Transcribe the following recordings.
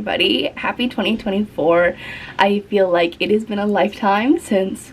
everybody. Happy 2024. I feel like it has been a lifetime since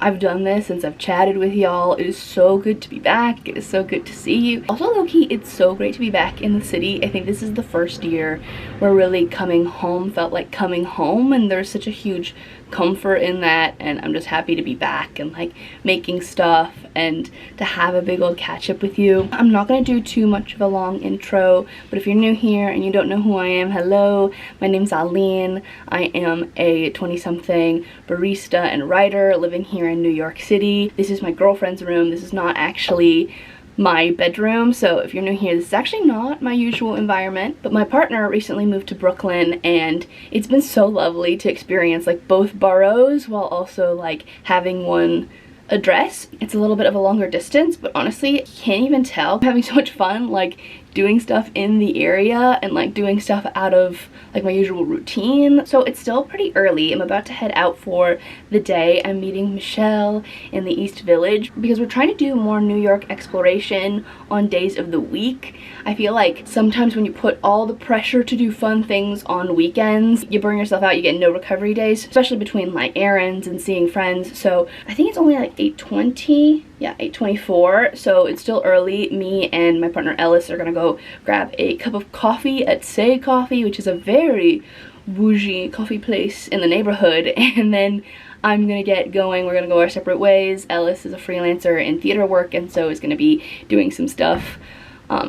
I've done this, since I've chatted with y'all. It is so good to be back. It is so good to see you. Also, low-key, it's so great to be back in the city. I think this is the first year where really coming home felt like coming home, and there's such a huge comfort in that, and I'm just happy to be back and like making stuff and to have a big old catch up with you. I'm not gonna do too much of a long intro, but if you're new here and you don't know who I am, hello, my name's Aline. I am a 20-something barista and writer living here in New York City. This is my girlfriend's room. This is not actually my bedroom, so if you're new here, this is actually not my usual environment, but my partner recently moved to Brooklyn and it's been so lovely to experience like both boroughs while also like having one address. It's a little bit of a longer distance, but honestly, I can't even tell. I'm having so much fun like doing stuff in the area and like doing stuff out of like my usual routine. So it's still pretty early. I'm about to head out for the day. I'm meeting Michelle in the East Village because we're trying to do more New York exploration on days of the week. I feel like sometimes when you put all the pressure to do fun things on weekends, you burn yourself out, you get no recovery days, especially between like errands and seeing friends. So I think it's only like 8:20. Yeah, 8:24, so it's still early. Me and my partner Ellis are gonna go grab a cup of coffee at Say Coffee, which is a very bougie coffee place in the neighborhood, and then I'm gonna get going. We're gonna go our separate ways. Ellis is a freelancer in theater work, and so is gonna be doing some stuff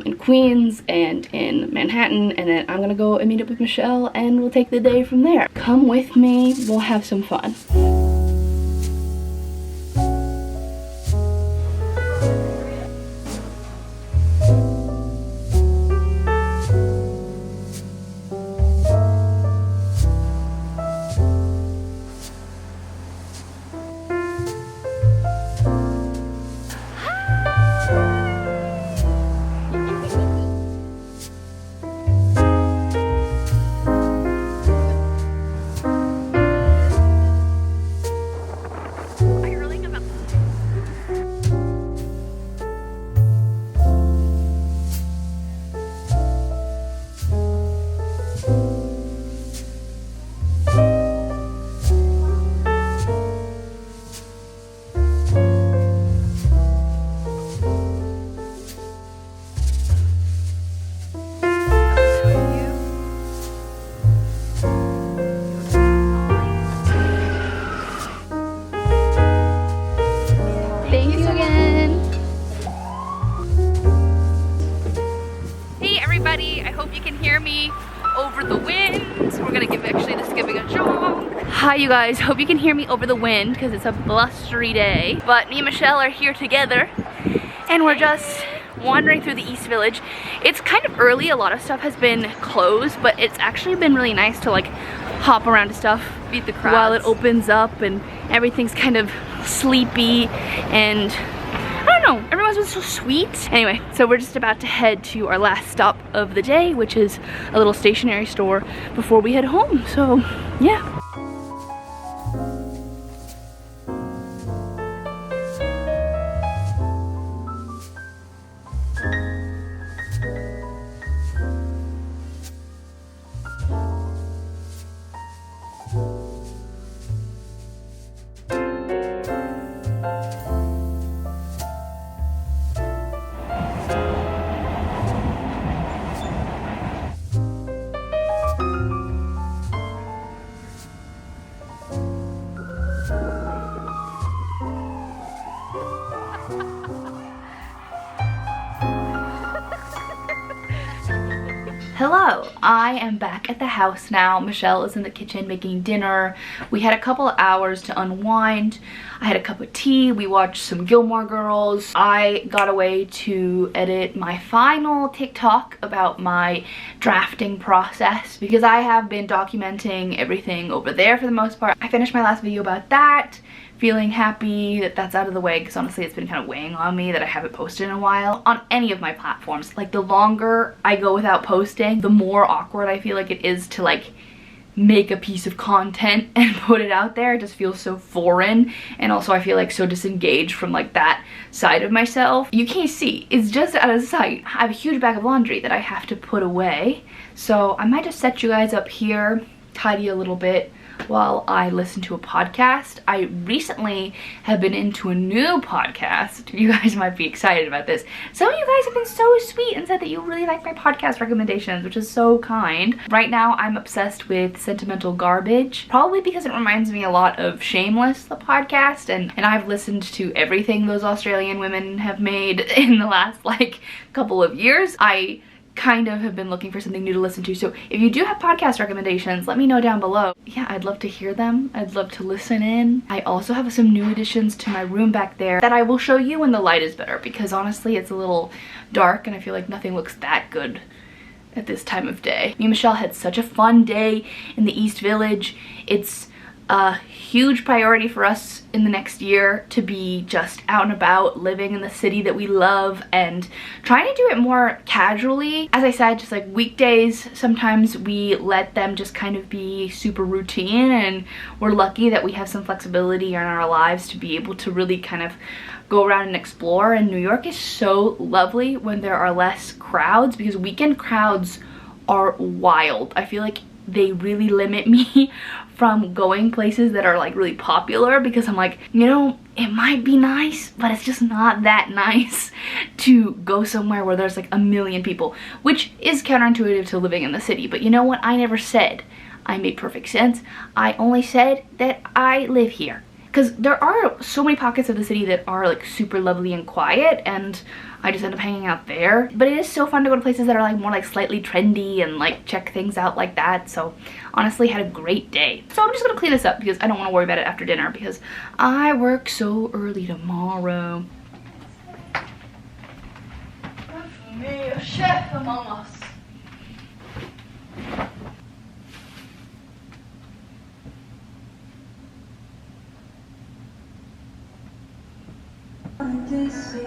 in Queens and in Manhattan, and then I'm gonna go and meet up with Michelle and we'll take the day from there. Come with me, we'll have some fun. I hope you can hear me over the wind. We're gonna give, actually this is giving a jog. Hi you guys, hope you can hear me over the wind because it's a blustery day. But me and Michelle are here together and we're just wandering through the East Village. It's kind of early, a lot of stuff has been closed, but it's actually been really nice to like hop around to stuff, beat the crowds while it opens up and everything's kind of sleepy and I don't know, everyone's been so sweet. Anyway, so we're just about to head to our last stop of the day, which is a little stationery store before we head home. So, yeah. Hello, I am back at the house now. Michelle is in the kitchen making dinner. We had a couple of hours to unwind. I had a cup of tea. We watched some Gilmore Girls. I got away to edit my final TikTok about my drafting process because I have been documenting everything over there for the most part. I finished my last video about that. Feeling happy that that's out of the way because honestly it's been kind of weighing on me that I haven't posted in a while on any of my platforms. Like the longer I go without posting, the more awkward I feel like it is to like make a piece of content and put it out there. It just feels so foreign, and also I feel like so disengaged from like that side of myself. You can't see, it's just out of sight. I have a huge bag of laundry that I have to put away, so I might just set you guys up here, tidy a little bit while I listen to a podcast. I recently have been into a new podcast. You guys might be excited about this. Some of you guys have been so sweet and said that you really like my podcast recommendations, which is so kind. Right now I'm obsessed with Sentimental Garbage, probably because it reminds me a lot of Shameless, the podcast, and I've listened to everything those Australian women have made in the last like couple of years. I kind of have been looking for something new to listen to, so if you do have podcast recommendations, let me know down below. Yeah, I'd love to hear them. I'd love to listen in. I also have some new additions to my room back there that I will show you when the light is better, because honestly it's a little dark and I feel like nothing looks that good at this time of day. Me and Michelle had such a fun day in the East Village. It's a huge priority for us in the next year to be just out and about, living in the city that we love, and trying to do it more casually. As I said, just like weekdays, sometimes we let them just kind of be super routine, and we're lucky that we have some flexibility in our lives to be able to really kind of go around and explore. And New York is so lovely when there are less crowds, because weekend crowds are wild. I feel like they really limit me from going places that are like really popular, because I'm like, you know, it might be nice, but it's just not that nice to go somewhere where there's like a million people, which is counterintuitive to living in the city. But you know what? I never said I made perfect sense. I only said that I live here, because there are so many pockets of the city that are like super lovely and quiet, and I just end up hanging out there. But it is so fun to go to places that are like more like slightly trendy and like check things out like that. So honestly, had a great day. So I'm just gonna clean this up because I don't want to worry about it after dinner, because I work so early tomorrow. That's me, a chef among us.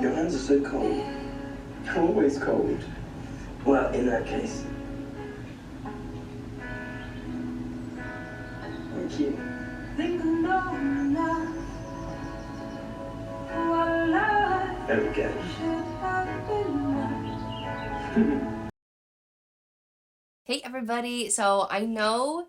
Your hands are so cold. They're always cold. Well, in that case. Thank you. There we go. Hey everybody, so I know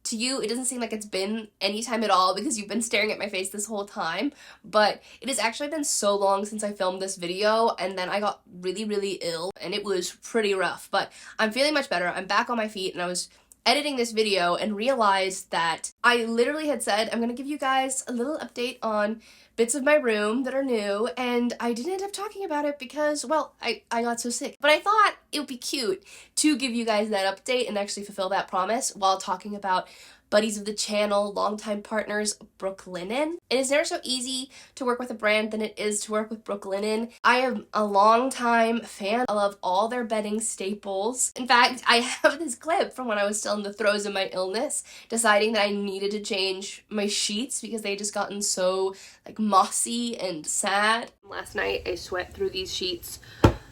to you it doesn't seem like it's been any time at all because you've been staring at my face this whole time, but it has actually been so long since I filmed this video, and then I got really ill and it was pretty rough, but I'm feeling much better. I'm back on my feet, and I was editing this video and realized that I literally had said I'm gonna give you guys a little update on bits of my room that are new, and I didn't end up talking about it because, well, I got so sick. But I thought it would be cute to give you guys that update and actually fulfill that promise while talking about buddies of the channel, longtime partners, Brooklinen. It is never so easy to work with a brand than it is to work with Brooklinen. I am a longtime fan. I love all their bedding staples. In fact, I have this clip from when I was still in the throes of my illness, deciding that I needed to change my sheets because they had just gotten so like mossy and sad. Last night I sweat through these sheets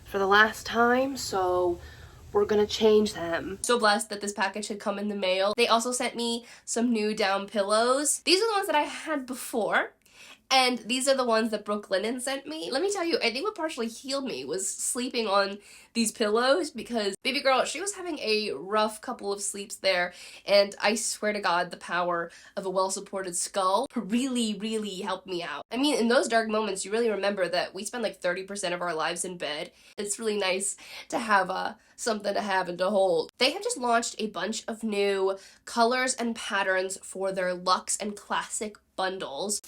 for the last time, so we're gonna change them. So blessed that this package had come in the mail. They also sent me some new down pillows. These are the ones that I had before, and these are the ones that Brooklinen sent me. Let me tell you, I think what partially healed me was sleeping on these pillows, because baby girl, she was having a rough couple of sleeps there, and I swear to God, the power of a well-supported skull really helped me out. I mean, in those dark moments, you really remember that we spend like 30% of our lives in bed. It's really nice to have something to have and to hold. They have just launched a bunch of new colors and patterns for their Luxe and Classic bundles.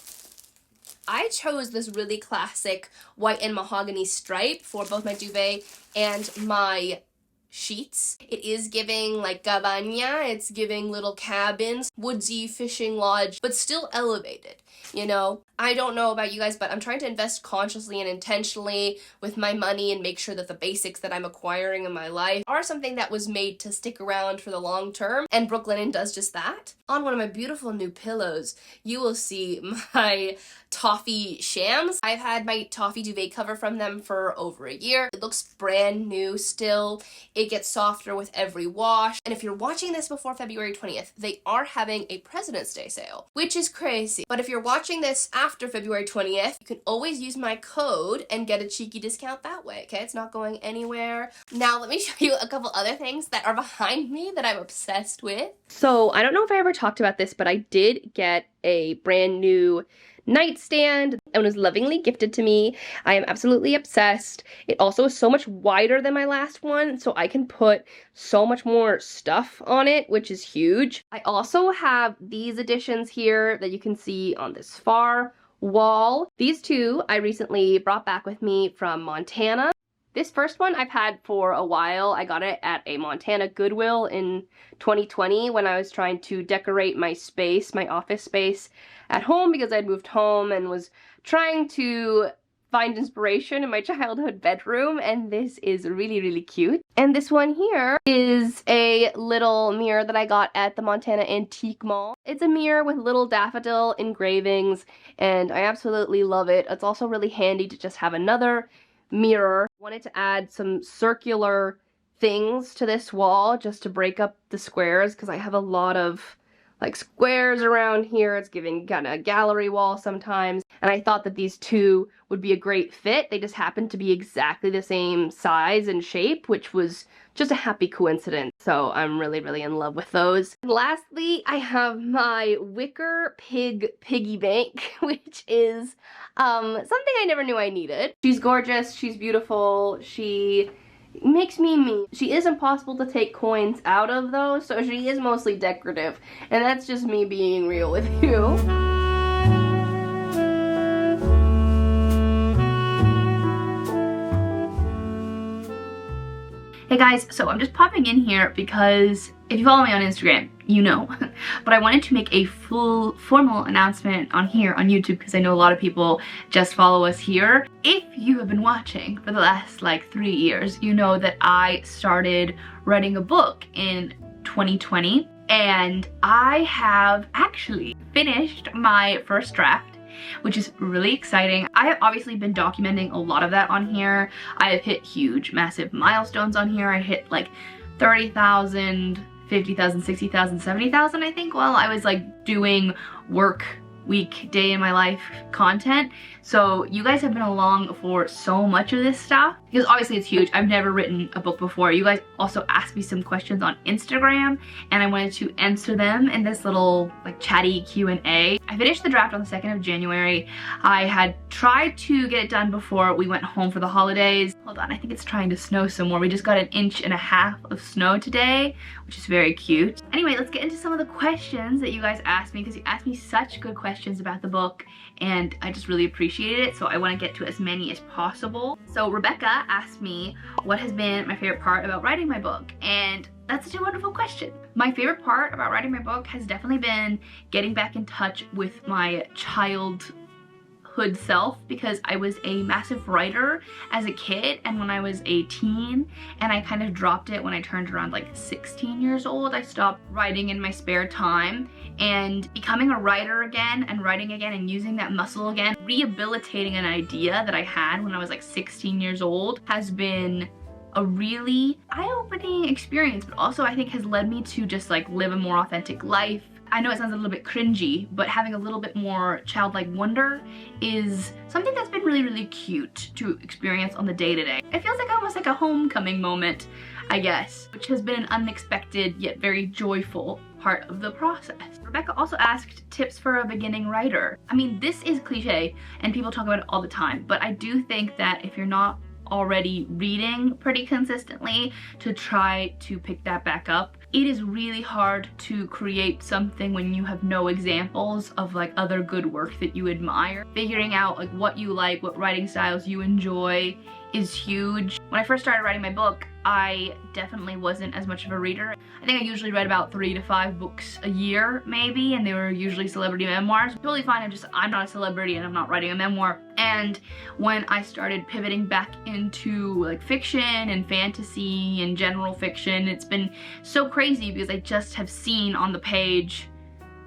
I chose this really classic white and mahogany stripe for both my duvet and my sheets. It is giving like cabana, it's giving little cabins, woodsy fishing lodge, but still elevated, you know? I don't know about you guys, but I'm trying to invest consciously and intentionally with my money and make sure that the basics that I'm acquiring in my life are something that was made to stick around for the long term, and Brooklinen does just that. On one of my beautiful new pillows, you will see my toffee shams. I've had my toffee duvet cover from them for over a year. It looks brand new still. It gets softer with every wash. And if you're watching this before February 20th, they are having a President's Day sale, which is crazy. But if you're watching this after February 20th, you can always use my code and get a cheeky discount that way, okay? It's not going anywhere. Now, let me show you a couple other things that are behind me that I'm obsessed with. So, I don't know if I ever talked about this, but I did get a brand new nightstand and was lovingly gifted to me. I am absolutely obsessed. It also is so much wider than my last one, so I can put so much more stuff on it, which is huge. I also have these additions here that you can see on this far wall. These two I recently brought back with me from Montana. This first one I've had for a while. I got it at a Montana Goodwill in 2020 when I was trying to decorate my space, my office space at home, because I'd moved home and was trying to find inspiration in my childhood bedroom, and this is really, really cute. And this one here is a little mirror that I got at the Montana Antique Mall. It's a mirror with little daffodil engravings, and I absolutely love it. It's also really handy to just have another mirror. Wanted to add some circular things to this wall just to break up the squares, because I have a lot of like squares around here. It's giving kind of a gallery wall sometimes, and I thought that these two would be a great fit. They just happen to be exactly the same size and shape, which was just a happy coincidence. So I'm really, really in love with those. And lastly, I have my wicker piggy bank, which is something I never knew I needed. She's gorgeous, she's beautiful, she makes me me. She is impossible to take coins out of though, so she is mostly decorative, and that's just me being real with you. Hey guys, so I'm just popping in here because if you follow me on Instagram, you know, but I wanted to make a full formal announcement on here on YouTube because I know a lot of people just follow us here. If you have been watching for the last like 3 years, you know that I started writing a book in 2020, and I have actually finished my first draft, which is really exciting. I have obviously been documenting a lot of that on here. I have hit huge, massive milestones on here. I hit like 30,000, 50,000, 60,000, 70,000, I think, while I was like doing work week, day in my life content. So you guys have been along for so much of this stuff because obviously it's huge. I've never written a book before. You guys also asked me some questions on Instagram and I wanted to answer them in this little like chatty Q&A. I finished the draft on the 2nd of January. I had tried to get it done before we went home for the holidays. Hold on, I think it's trying to snow some more. We just got 1.5 inches of snow today, which is very cute. Anyway, let's get into some of the questions that you guys asked me because you asked me such good questions about the book and I just really appreciated it, so I want to get to as many as possible. So Rebecca asked me what has been my favorite part about writing my book, and that's such a wonderful question. My favorite part about writing my book has definitely been getting back in touch with my childhood self, because I was a massive writer as a kid and when I was a teen, and I kind of dropped it when I turned around like 16 years old. I stopped writing in my spare time, and becoming a writer again and writing again and using that muscle again, rehabilitating an idea that I had when I was like 16 years old, has been a really eye-opening experience, but also I think has led me to just like live a more authentic life. I know it sounds a little bit cringy, but having a little bit more childlike wonder is something that's been really, really cute to experience on the day-to-day. It feels like almost like a homecoming moment, I guess, which has been an unexpected yet very joyful part of the process. Rebecca also asked tips for a beginning writer. I mean, this is cliche and people talk about it all the time, but I do think that if you're not already reading pretty consistently, to try to pick that back up. It is really hard to create something when you have no examples of like other good work that you admire. Figuring out like what you like, what writing styles you enjoy is huge. When I first started writing my book, I definitely wasn't as much of a reader. I think I usually read about 3 to 5 books a year maybe, and they were usually celebrity memoirs. Totally fine, I'm not a celebrity and I'm not writing a memoir. And when I started pivoting back into like fiction and fantasy and general fiction, it's been so crazy because I just have seen on the page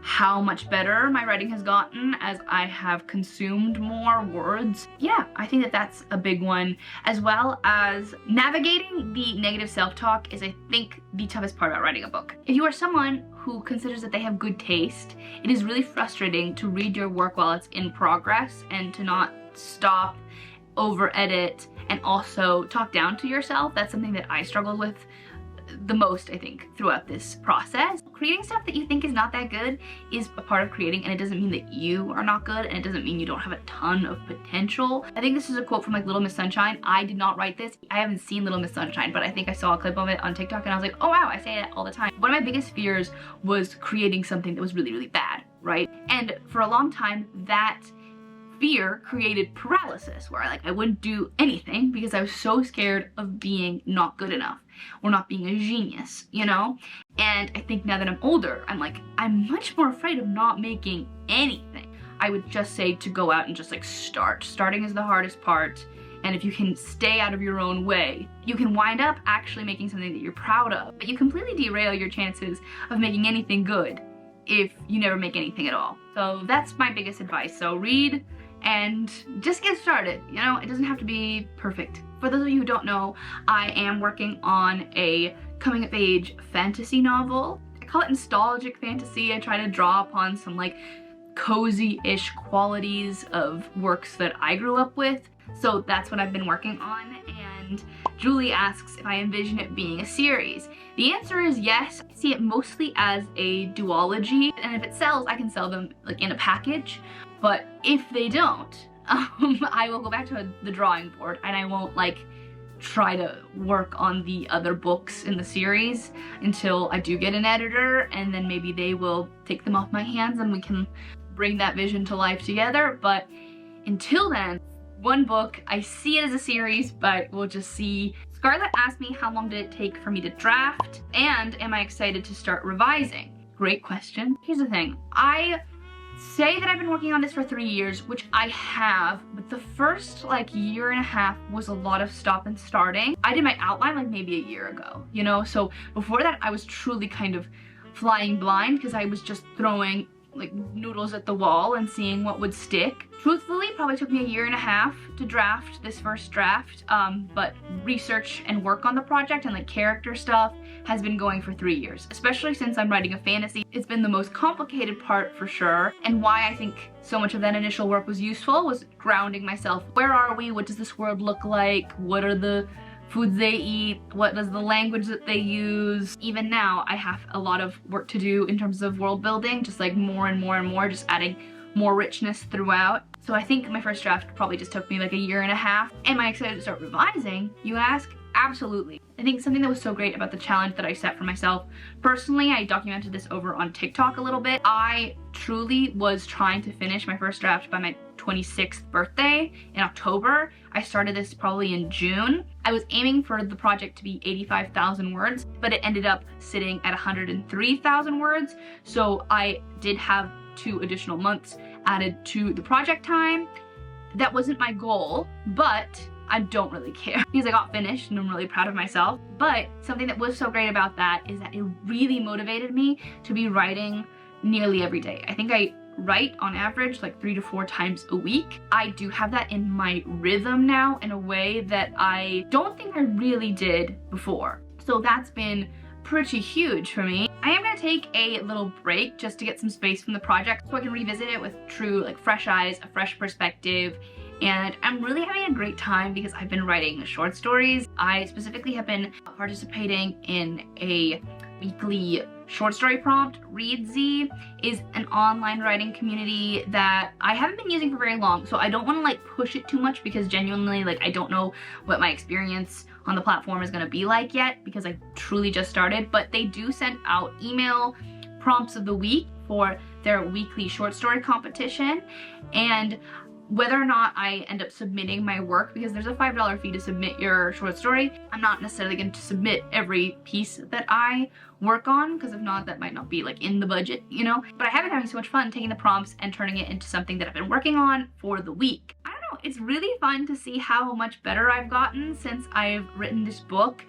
how much better my writing has gotten as I have consumed more words. Yeah, I think that that's a big one, as well as navigating the negative self-talk is, I think, the toughest part about writing a book. If you are someone who considers that they have good taste, it is really frustrating to read your work while it's in progress and to not stop, over edit, and also talk down to yourself. That's something that I struggled with the most, I think, throughout this process. Creating stuff that you think is not that good is a part of creating, and it doesn't mean that you are not good, and it doesn't mean you don't have a ton of potential. I think this is a quote from like Little Miss Sunshine. I did not write this. I haven't seen Little Miss Sunshine, but I think I saw a clip of it on TikTok and I was like, oh wow, I say it all the time. One of my biggest fears was creating something that was really, really bad, right? And for a long time, that fear created paralysis, where I wouldn't do anything because I was so scared of being not good enough or not being a genius, you know? And I think now that I'm older, I'm much more afraid of not making anything. I would just say to go out and just start. Starting is the hardest part. And if you can stay out of your own way, you can wind up actually making something that you're proud of. But you completely derail your chances of making anything good if you never make anything at all. So that's my biggest advice. So read and just get started. You know, it doesn't have to be perfect. For those of you who don't know, I am working on a coming of age fantasy novel. I call it nostalgic fantasy. I try to draw upon some cozy-ish qualities of works that I grew up with. So that's what I've been working on, and Julie asks if I envision it being a series. The answer is yes. I see it mostly as a duology, and if it sells, I can sell them in a package. But if they don't, I will go back to the drawing board, and I won't try to work on the other books in the series until I do get an editor, and then maybe they will take them off my hands and we can bring that vision to life together. But until then, one book, I see it as a series, but we'll just see. Scarlett asked me how long did it take for me to draft, and am I excited to start revising? Great question. Here's the thing. I say that I've been working on this for 3 years, which I have, but the first year and a half was a lot of stop and starting. I did my outline maybe a year ago, you know? So before that, I was truly kind of flying blind because I was just throwing noodles at the wall and seeing what would stick. Truthfully, probably took me a year and a half to draft this first draft, but research and work on the project and character stuff has been going for 3 years, especially since I'm writing a fantasy. It's been the most complicated part for sure, and why I think so much of that initial work was useful was grounding myself. Where are we? What does this world look like? What are the foods they eat? What does the language that they use? Even now, I have a lot of work to do in terms of world building, just more and more and more, just adding more richness throughout. So I think my first draft probably just took me a year and a half. Am I excited to start revising, you ask? Absolutely. I think something that was so great about the challenge that I set for myself, personally, I documented this over on TikTok a little bit. I truly was trying to finish my first draft by my 26th birthday in October. I started this probably in June. I was aiming for the project to be 85,000 words, but it ended up sitting at 103,000 words. So I did have 2 additional months added to the project time. That wasn't my goal, but I don't really care because I got finished and I'm really proud of myself. But something that was so great about that is that it really motivated me to be writing nearly every day. I think I write on average 3 to 4 times a week. I do have that in my rhythm now in a way that I don't think I really did before. So that's been pretty huge for me. I am gonna take a little break just to get some space from the project so I can revisit it with true fresh eyes, a fresh perspective. And I'm really having a great time because I've been writing short stories. I specifically have been participating in a weekly short story prompt. Readsy is an online writing community that I haven't been using for very long, so I don't want to push it too much because genuinely I don't know what my experience on the platform is going to be like yet because I truly just started. But they do send out email prompts of the week for their weekly short story competition, and whether or not I end up submitting my work, because there's a $5 fee to submit your short story, I'm not necessarily going to submit every piece that I work on, because if not, that might not be in the budget, you know? But I have been having so much fun taking the prompts and turning it into something that I've been working on for the week. I don't know, it's really fun to see how much better I've gotten since I've written this book.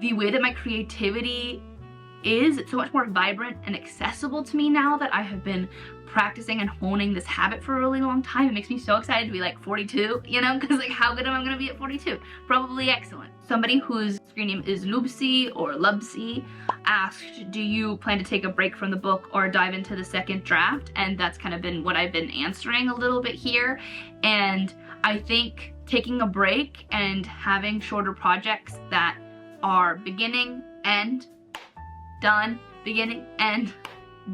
The way that my creativity is. It's so much more vibrant and accessible to me now that I have been practicing and honing this habit for a really long time. It makes me so excited to be like 42, you know, because like how good am I gonna be at 42? Probably excellent. Somebody whose screen name is Lubsy or Lubsy asked, do you plan to take a break from the book or dive into the second draft? And that's kind of been what I've been answering a little bit here. And I think taking a break and having shorter projects that are beginning, end, done, beginning, end,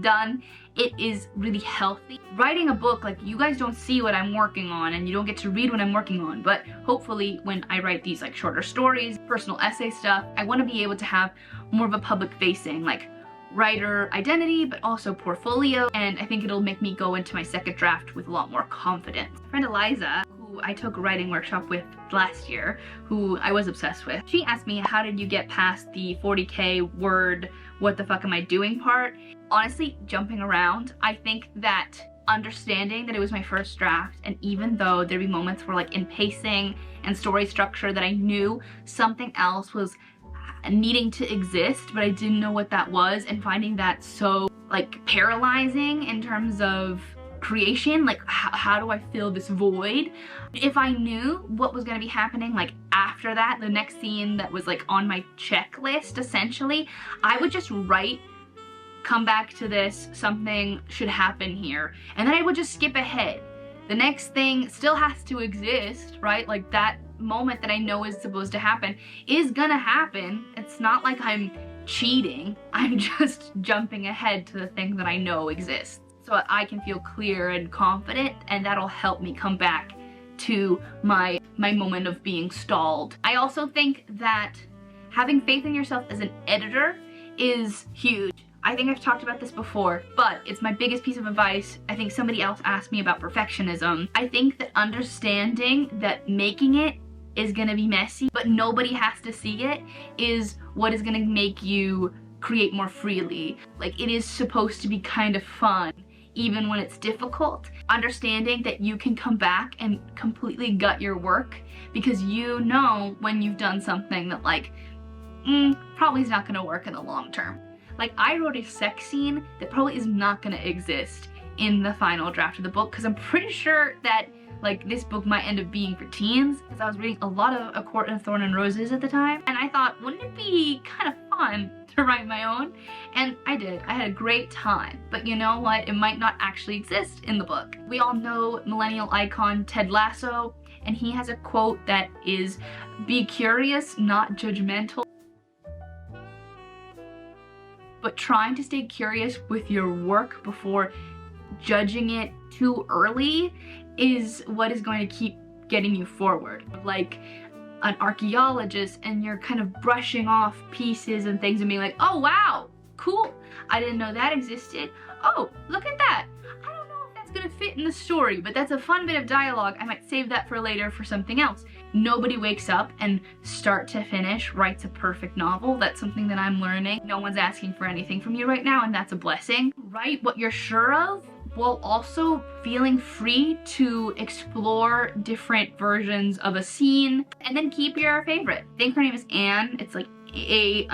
done, it is really healthy. Writing a book, like, you guys don't see what I'm working on and you don't get to read what I'm working on, but hopefully when I write these like shorter stories, personal essay stuff, I want to be able to have more of a public facing like writer identity, but also portfolio, and I think it'll make me go into my second draft with a lot more confidence. My friend Eliza, who I took a writing workshop with last year, who I was obsessed with, she asked me, how did you get past the 40K word, what the fuck am I doing part? Honestly, jumping around. I think that understanding that it was my first draft, and even though there'd be moments where like in pacing and story structure that I knew something else was needing to exist, but I didn't know what that was, and finding that so like paralyzing in terms of creation, like how do I fill this void? If I knew what was going to be happening like after that, the next scene that was like on my checklist essentially, I would just write, come back to this, something should happen here, and then I would just skip ahead. The next thing still has to exist, right? Like that moment that I know is supposed to happen is gonna happen. It's not like I'm cheating. I'm just jumping ahead to the thing that I know exists, so I can feel clear and confident, and that'll help me come back to my moment of being stalled. I also think that having faith in yourself as an editor is huge. I think I've talked about this before, but it's my biggest piece of advice. I think somebody else asked me about perfectionism. I think that understanding that making it is gonna be messy, but nobody has to see it, is what is gonna make you create more freely. Like, it is supposed to be kind of fun, even when it's difficult. Understanding that you can come back and completely gut your work because you know when you've done something that like, probably is not gonna work in the long term. Like, I wrote a sex scene that probably is not gonna exist in the final draft of the book, because I'm pretty sure that like this book might end up being for teens, because I was reading a lot of A Court of Thorn and Roses at the time, and I thought, wouldn't it be kind of fun to write my own? And I did. I had a great time. But you know what? It might not actually exist in the book. We all know millennial icon Ted Lasso, and he has a quote that is, "Be curious, not judgmental." But trying to stay curious with your work before judging it too early is what is going to keep getting you forward. Like an archaeologist, and you're kind of brushing off pieces and things and being like, oh wow, cool, I didn't know that existed. Oh, look at that. I don't know if that's gonna fit in the story, but that's a fun bit of dialogue. I might save that for later for something else. Nobody wakes up and start to finish writes a perfect novel. That's something that I'm learning. No one's asking for anything from you right now, and that's a blessing. Write what you're sure of, while also feeling free to explore different versions of a scene, and then keep your favorite. I think her name is Anne. It's like A_NN.E_,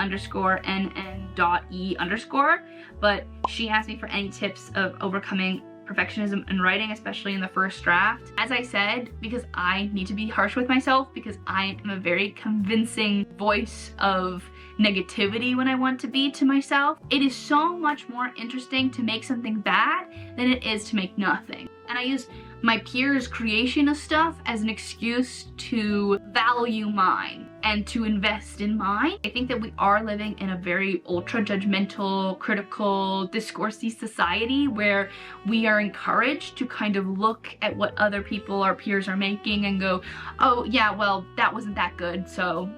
but she asked me for any tips of overcoming perfectionism in writing, especially in the first draft. As I said, because I need to be harsh with myself, because I am a very convincing voice of negativity when I want to be to myself, it is so much more interesting to make something bad than it is to make nothing. And I use my peers' creation of stuff as an excuse to value mine and to invest in mine. I think that we are living in a very ultra judgmental, critical, discoursey society where we are encouraged to kind of look at what other people, our peers, are making and go, oh yeah, well, that wasn't that good, so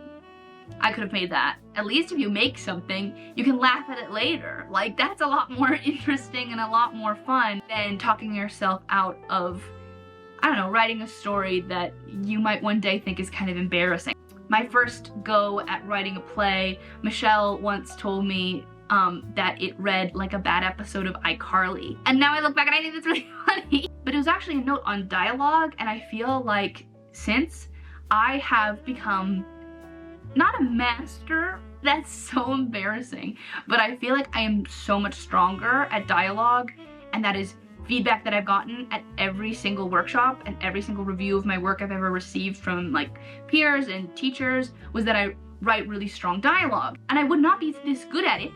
I could have made that. At least if you make something, you can laugh at it later. Like, that's a lot more interesting and a lot more fun than talking yourself out of, I don't know, writing a story that you might one day think is kind of embarrassing. My first go at writing a play, Michelle once told me that it read like a bad episode of iCarly. And now I look back and I think that's really funny. But it was actually a note on dialogue, and I feel like since I have become not a master, That's so embarrassing. But I feel like I am so much stronger at dialogue, and that is feedback that I've gotten at every single workshop and every single review of my work I've ever received from like peers and teachers was that I write really strong dialogue. And I would not be this good at it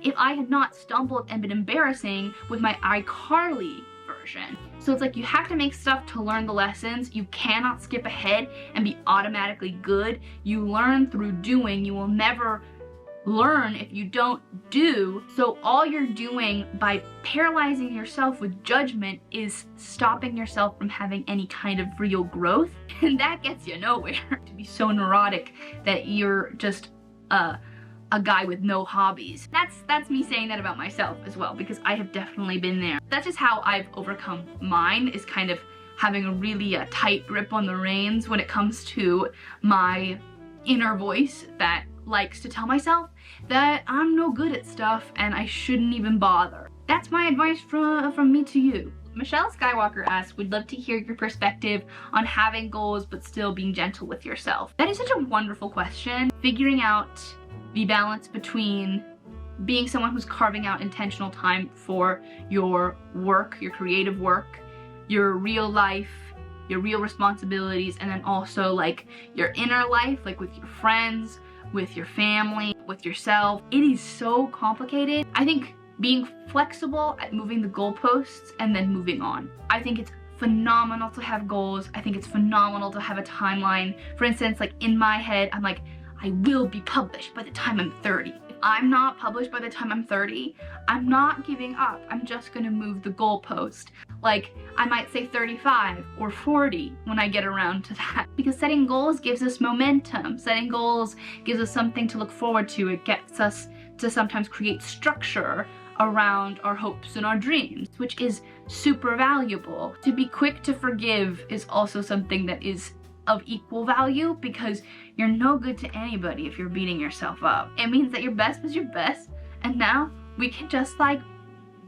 if I had not stumbled and been embarrassing with my iCarly version. So it's like you have to make stuff to learn the lessons. You cannot skip ahead and be automatically good. You learn through doing. You will never learn if you don't do. So all you're doing by paralyzing yourself with judgment is stopping yourself from having any kind of real growth, and that gets you nowhere. To be so neurotic that you're just a guy with no hobbies. That's me saying that about myself as well, because I have definitely been there. That's just how I've overcome mine, is kind of having a really tight grip on the reins when it comes to my inner voice that likes to tell myself that I'm no good at stuff and I shouldn't even bother. That's my advice from me to you. Michelle Skywalker asks, would love to hear your perspective on having goals but still being gentle with yourself. That is such a wonderful question. Figuring out the balance between being someone who's carving out intentional time for your work, your creative work, your real life, your real responsibilities, and then also like your inner life, like with your friends, with your family, with yourself. It is so complicated. I think being flexible at moving the goalposts and then moving on. I think it's phenomenal to have goals. I think it's phenomenal to have a timeline. For instance, like in my head, I'm like, I will be published by the time I'm 30. If I'm not published by the time I'm 30, I'm not giving up. I'm just gonna move the goalpost. Like, I might say 35 or 40 when I get around to that. Because setting goals gives us momentum. Setting goals gives us something to look forward to. It gets us to sometimes create structure around our hopes and our dreams, which is super valuable. To be quick to forgive is also something that is of equal value, because you're no good to anybody if you're beating yourself up. It means that your best was your best, and now we can just like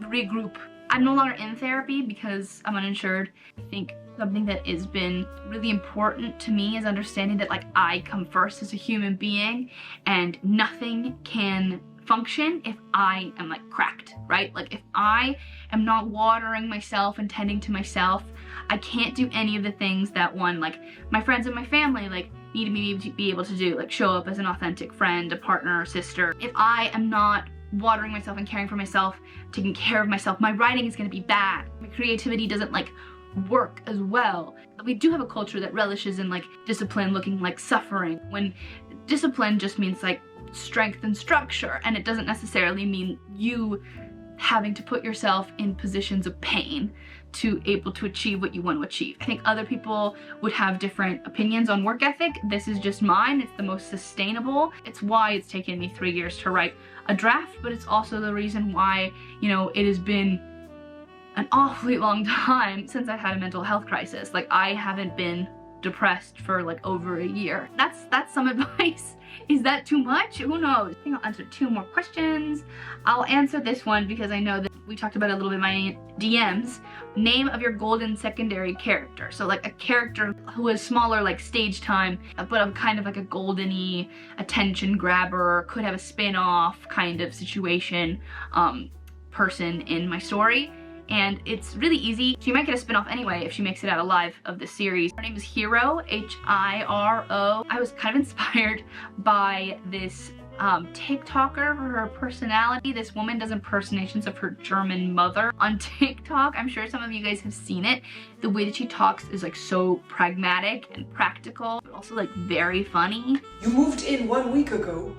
regroup. I'm no longer in therapy because I'm uninsured. I think something that has been really important to me is understanding that like I come first as a human being, and nothing can function if I am like cracked, right? Like if I am not watering myself and tending to myself, I can't do any of the things that like my friends and my family like need me to be able to do, like show up as an authentic friend, a partner, sister. If I am not watering myself and caring for myself, taking care of myself, my writing is gonna be bad. My creativity doesn't like work as well. We do have a culture that relishes in like discipline looking like suffering, when discipline just means like strength and structure, and it doesn't necessarily mean you having to put yourself in positions of pain to able to achieve what you want to achieve. I think other people would have different opinions on work ethic. This is just mine. It's the most sustainable. It's why it's taken me 3 years to write a draft, but it's also the reason why, you know, it has been an awfully long time since I've had a mental health crisis. Like, I haven't been depressed for like over a year. That's some advice. Is that too much? Who knows? I think I'll answer 2 more questions. I'll answer this one because I know that we talked about it a little bit in my DMs. Name of your golden secondary character. So like a character who has smaller like stage time, but of kind of like a golden-y attention grabber, could have a spin-off kind of situation person in my story. And it's really easy. She might get a spin-off anyway if she makes it out alive of this series. Her name is Hiro, H-I-R-O. I was kind of inspired by this TikToker for her personality. This woman does impersonations of her German mother on TikTok. I'm sure some of you guys have seen it. The way that she talks is like so pragmatic and practical, but also like very funny. You moved in 1 week ago.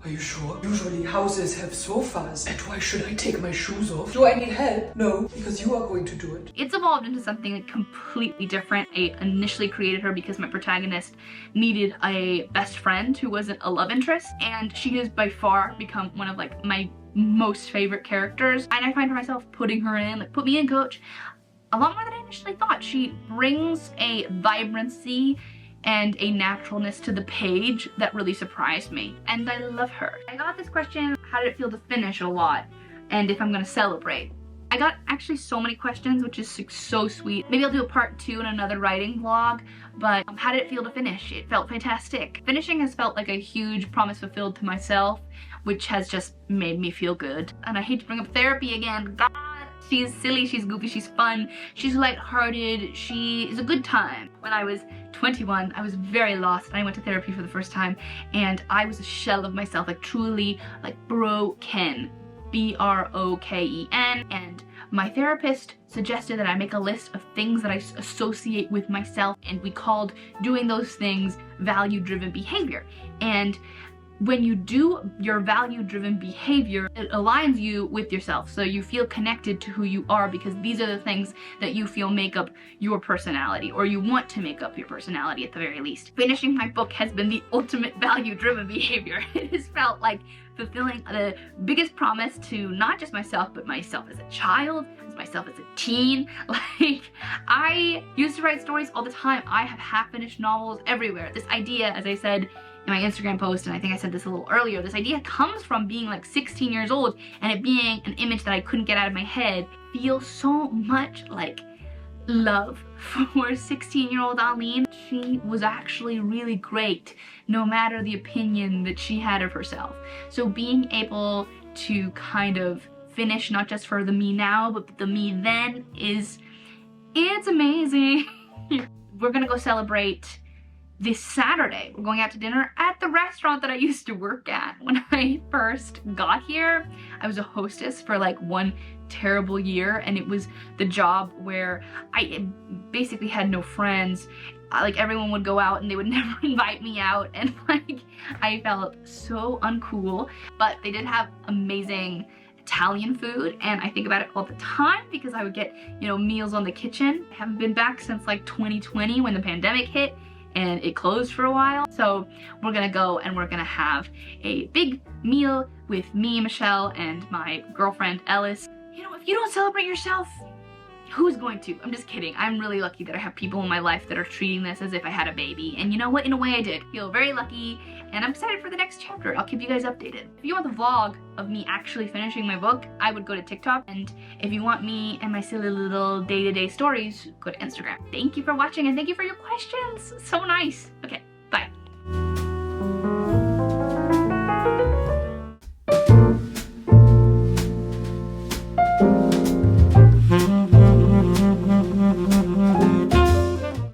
Are you sure? Usually houses have sofas. And why should I take my shoes off? Do I need help? No, because you are going to do it. It's evolved into something like completely different. I initially created her because my protagonist needed a best friend who wasn't a love interest, and she has by far become one of like my most favorite characters. And I find myself putting her in, like, put me in, coach, a lot more than I initially thought. She brings a vibrancy and a naturalness to the page that really surprised me, and I love her. I got this question, how did it feel to finish, a lot, and if I'm gonna celebrate. I got actually so many questions, which is so sweet. Maybe I'll do a part 2 in another writing vlog, but how did it feel to finish? It felt fantastic. Finishing has felt like a huge promise fulfilled to myself, which has just made me feel good. And I hate to bring up therapy again. God, she's silly, she's goofy, she's fun, she's lighthearted, she is a good time. When I was 21, I was very lost, and I went to therapy for the first time, and I was a shell of myself, like truly, like broken. B-R-O-K-E-N. And my therapist suggested that I make a list of things that I associate with myself, and we called doing those things value-driven behavior. And when you do your value-driven behavior, it aligns you with yourself, so you feel connected to who you are, because these are the things that you feel make up your personality, or you want to make up your personality at the very least. Finishing my book has been the ultimate value-driven behavior. It has felt like fulfilling the biggest promise to not just myself, but myself as a child, myself as a teen. Like, I used to write stories all the time. I have half-finished novels everywhere. This idea, as I said in my Instagram post, and I think I said this a little earlier, this idea comes from being like 16 years old and it being an image that I couldn't get out of my head. Feels so much like love for 16-year-old Aline. She was actually really great, no matter the opinion that she had of herself. So being able to kind of finish not just for the me now, but the me then it's amazing. We're gonna go celebrate this Saturday. We're going out to dinner at the restaurant that I used to work at when I first got here. I was a hostess for like one terrible year, and it was the job where I basically had no friends. Like, everyone would go out and they would never invite me out, and like I felt so uncool. But they did have amazing Italian food, and I think about it all the time because I would get, you know, meals on the kitchen. I haven't been back since like 2020 when the pandemic hit and it closed for a while. So we're gonna go and we're gonna have a big meal with me, Michelle, and my girlfriend Ellis. You know, if you don't celebrate yourself, who's going to? I'm just kidding. I'm really lucky that I have people in my life that are treating this as if I had a baby. And you know what? In a way I did. I feel very lucky, and I'm excited for the next chapter. I'll keep you guys updated. If you want the vlog of me actually finishing my book, I would go to TikTok. And if you want me and my silly little day-to-day stories, go to Instagram. Thank you for watching, and thank you for your questions. So nice. Okay.